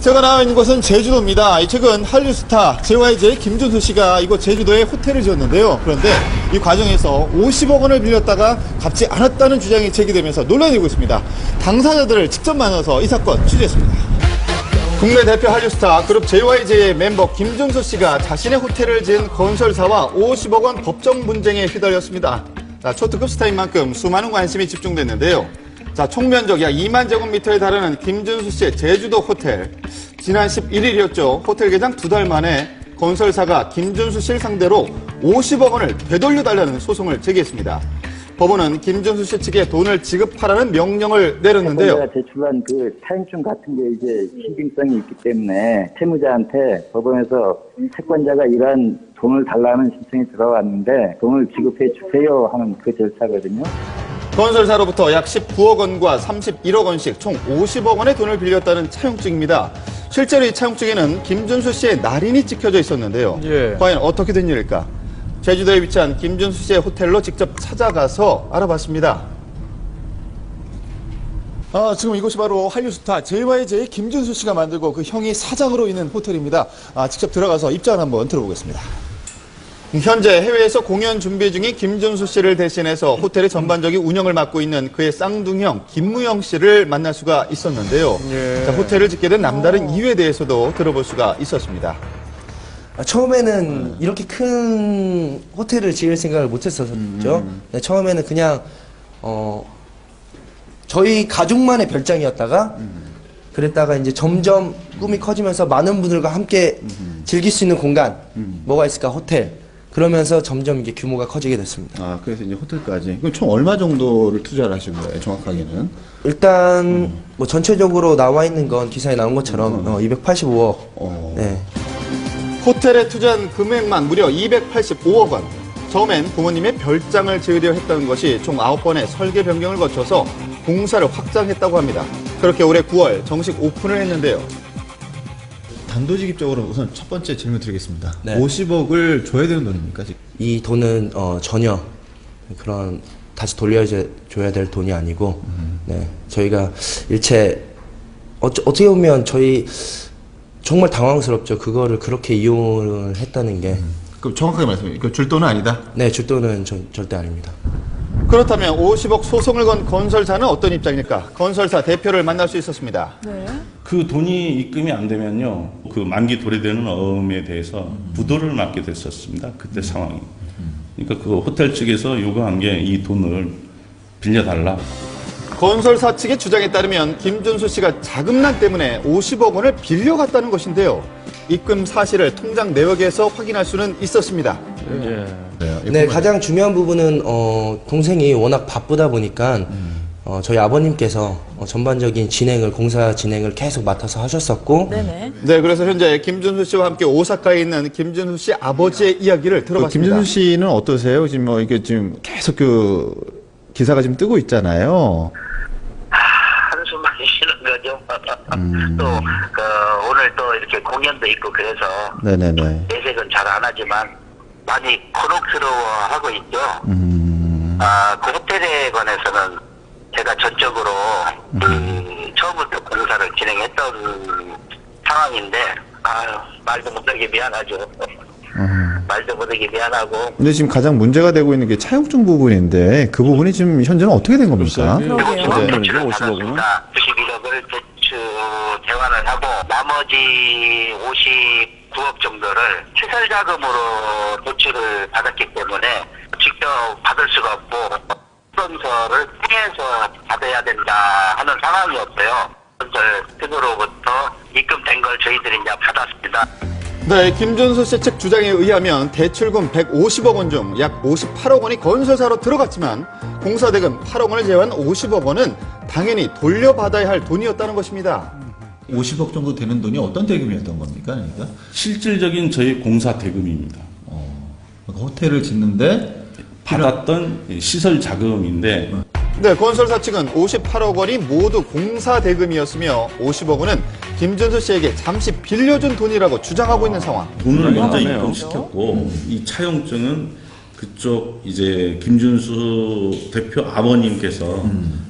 제가 나와 있는 곳은 제주도입니다. 최근 한류 스타 JYJ 김준수 씨가 이곳 제주도에 호텔을 지었는데요. 그런데 이 과정에서 50억 원을 빌렸다가 갚지 않았다는 주장이 제기되면서 논란이 되고 있습니다. 당사자들을 직접 만나서 이 사건 취재했습니다. 국내 대표 한류 스타 그룹 JYJ의 멤버 김준수 씨가 자신의 호텔을 지은 건설사와 50억 원 법정 분쟁에 휘달렸습니다. 초특급 스타인 만큼 수많은 관심이 집중됐는데요. 총면적 약 2만 제곱미터에 달하는 김준수 씨의 제주도 호텔. 지난 11일이었죠. 호텔 개장 2달 만에 건설사가 김준수 씨를 상대로 50억 원을 되돌려달라는 소송을 제기했습니다. 법원은 김준수 씨 측에 돈을 지급하라는 명령을 내렸는데요. 채권자가 제출한 그 차용증 같은 게 이제 신빙성이 있기 때문에 채무자한테 법원에서 채권자가 이러한 돈을 달라는 신청이 들어왔는데 돈을 지급해 주세요 하는 그 절차거든요. 건설사로부터 약 19억 원과 31억 원씩 총 50억 원의 돈을 빌렸다는 차용증입니다. 실제로 이 차용증에는 김준수 씨의 날인이 찍혀져 있었는데요. 과연 어떻게 된 일일까? 제주도에 위치한 김준수 씨의 호텔로 직접 찾아가서 알아봤습니다. 지금 이곳이 바로 한류 스타 JYJ 김준수 씨가 만들고 그 형이 사장으로 있는 호텔입니다. 직접 들어가서 입장을 한번 들어보겠습니다. 현재 해외에서 공연 준비 중인 김준수 씨를 대신해서 호텔의 전반적인 운영을 맡고 있는 그의 쌍둥이형 김무영 씨를 만날 수가 있었는데요. 호텔을 짓게 된 남다른 이유에 대해서도 들어볼 수가 있었습니다. 처음에는 이렇게 큰 호텔을 지을 생각을 못 했었죠. 처음에는 그냥 저희 가족만의 별장이었다가 그랬다가 이제 점점 꿈이 커지면서 많은 분들과 함께 즐길 수 있는 공간 뭐가 있을까 호텔 그러면서 점점 이게 규모가 커지게 됐습니다. 그래서 이제 호텔까지. 그럼 총 얼마 정도를 투자를 하신 거예요, 정확하게는? 일단 뭐 전체적으로 나와 있는 건 기사에 나온 것처럼 285억. 네. 호텔에 투자한 금액만 무려 285억 원. 처음엔 부모님의 별장을 지으려 했던 것이 총 9번의 설계 변경을 거쳐서 공사를 확장했다고 합니다. 그렇게 올해 9월 정식 오픈을 했는데요. 단도직입적으로 우선 첫 번째 질문 드리겠습니다. 네. 50억을 줘야 되는 돈입니까? 지금? 이 돈은 전혀 그런 다시 돌려줘야 될 돈이 아니고 네, 저희가 일체 어떻게 보면 저희 정말 당황스럽죠. 그거를 그렇게 이용을 했다는 게. 그럼 정확하게 말씀해 주세요. 줄 돈은 아니다? 네, 줄 돈은 절대 아닙니다. 그렇다면 50억 소송을 건 건설사는 어떤 입장일까? 건설사 대표를 만날 수 있었습니다. 네. 그 돈이 입금이 안 되면요, 그 만기 도래되는 어음에 대해서 부도를 맞게 됐었습니다. 그때 상황이. 그러니까 그 호텔 측에서 요구한 게 이 돈을 빌려달라. 건설사 측의 주장에 따르면 김준수 씨가 자금난 때문에 50억 원을 빌려갔다는 것인데요. 입금 사실을 통장 내역에서 확인할 수는 있었습니다. 네, 가장 중요한 부분은 동생이 워낙 바쁘다 보니까 저희 아버님께서 전반적인 공사 진행을 계속 맡아서 하셨었고 네, 그래서 현재 김준수 씨와 함께 오사카에 있는 김준수 씨 아버지의 이야기를 들어봤습니다. 김준수 씨는 어떠세요? 지금 뭐 이게 지금 계속 그 기사가 지금 뜨고 있잖아요. 한숨만 쉬는 거죠. 또 오늘 또 이렇게 공연도 있고 그래서 네네네. 내색은 잘 안 하지만 많이 곤혹스러워하고 있죠. 그 호텔에 관해서는 제가 전적으로 처음부터 공사를 진행했던 상황인데 말도 못하게 미안하죠. 말도 못하게 미안하고. 근데 지금 가장 문제가 되고 있는 게 차용증 부분인데 그 부분이 지금 현재는 어떻게 된 겁니까? 91억을 대환을 하고 나머지 59억 정도를 시설 자금으로 대출을 받았기 때문에 직접 받을 수가 없고 스폰서를 통해서 받아야 된다 하는 상황이었어요. 건설 측으로부터 입금된 걸 저희들이 이제 받았습니다. 네, 김준수 씨 측 주장에 의하면 대출금 150억 원 중 약 58억 원이 건설사로 들어갔지만 공사대금 8억 원을 제외한 50억 원은 당연히 돌려받아야 할 돈이었다는 것입니다. 50억 정도 되는 돈이 어떤 대금이었던 겁니까? 그러니까? 실질적인 저희 공사 대금입니다. 그러니까 호텔을 짓는데 받았던 시설 자금인데 네, 건설사 측은 58억 원이 모두 공사 대금이었으며 50억 원은 김준수 씨에게 잠시 빌려준 돈이라고 주장하고 있는 상황. 돈을 먼저 입금시켰고 이 차용증은 그쪽 이제 김준수 대표 아버님께서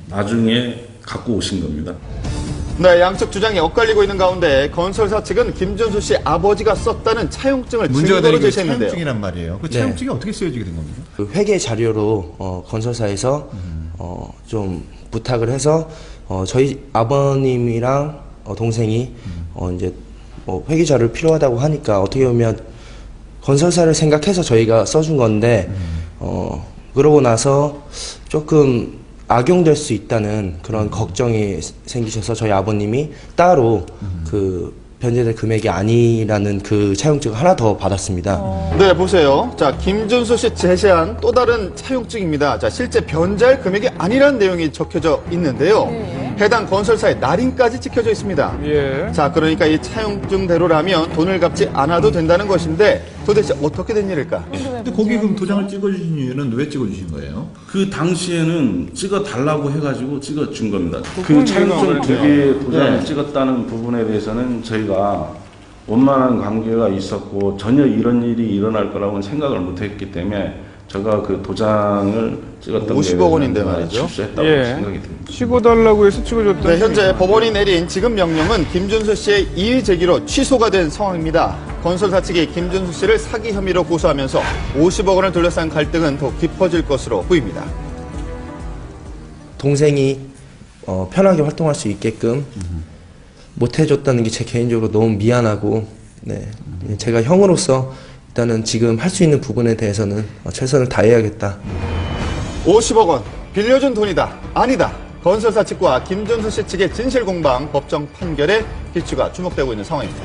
나중에 갖고 오신 겁니다. 네, 양측 주장이 엇갈리고 있는 가운데 건설사 측은 김준수 씨 아버지가 썼다는 차용증을 문제가 증거로 되는 게 제시했는데요. 차용증이란 말이에요. 그 네. 차용증이 어떻게 쓰여지게 된 겁니까? 그 회계 자료로 건설사에서 좀 부탁을 해서 저희 아버님이랑 동생이 이제 회계 자료를 필요하다고 하니까 어떻게 보면 건설사를 생각해서 저희가 써준 건데 그러고 나서 조금 악용될 수 있다는 그런 걱정이 생기셔서 저희 아버님이 따로 그 변제될 금액이 아니라는 그 차용증을 하나 더 받았습니다. 네, 보세요. 자, 김준수 씨 제시한 또 다른 차용증입니다. 자, 실제 변제할 금액이 아니라는 내용이 적혀져 있는데요. 해당 건설사의 날인까지 찍혀져 있습니다. 예. 자, 그러니까 이 차용증대로라면 돈을 갚지 않아도 된다는 것인데 도대체 어떻게 된 일일까? 근데 거기 그럼 도장을 찍어주신 이유는 왜 찍어주신 거예요? 그 당시에는 찍어 달라고 해가지고 찍어 준 겁니다. 그 그건 차용증 이해가 2개 도장을 네. 찍었다는 부분에 대해서는 저희가 원만한 관계가 있었고 전혀 이런 일이 일어날 거라고는 생각을 못했기 때문에 제가 그 도장을 찍었던 50억 원인데 많이 말이죠. 실수했다고 예. 생각이 듭니다. 찍어달라고 해서 찍어줬다. 네, 현재 법원이 내린 지급 명령은 김준수 씨의 이의 제기로 취소가 된 상황입니다. 건설사 측이 김준수 씨를 사기 혐의로 고소하면서 50억 원을 둘러싼 갈등은 더 깊어질 것으로 보입니다. 동생이 편하게 활동할 수 있게끔 못 해줬다는 게 제 개인적으로 너무 미안하고, 네, 제가 형으로서 일단은 지금 할 수 있는 부분에 대해서는 최선을 다해야겠다. 50억 원 빌려준 돈이다. 아니다. 건설사 측과 김준수 씨 측의 진실 공방 법정 판결에 기추가 주목되고 있는 상황입니다.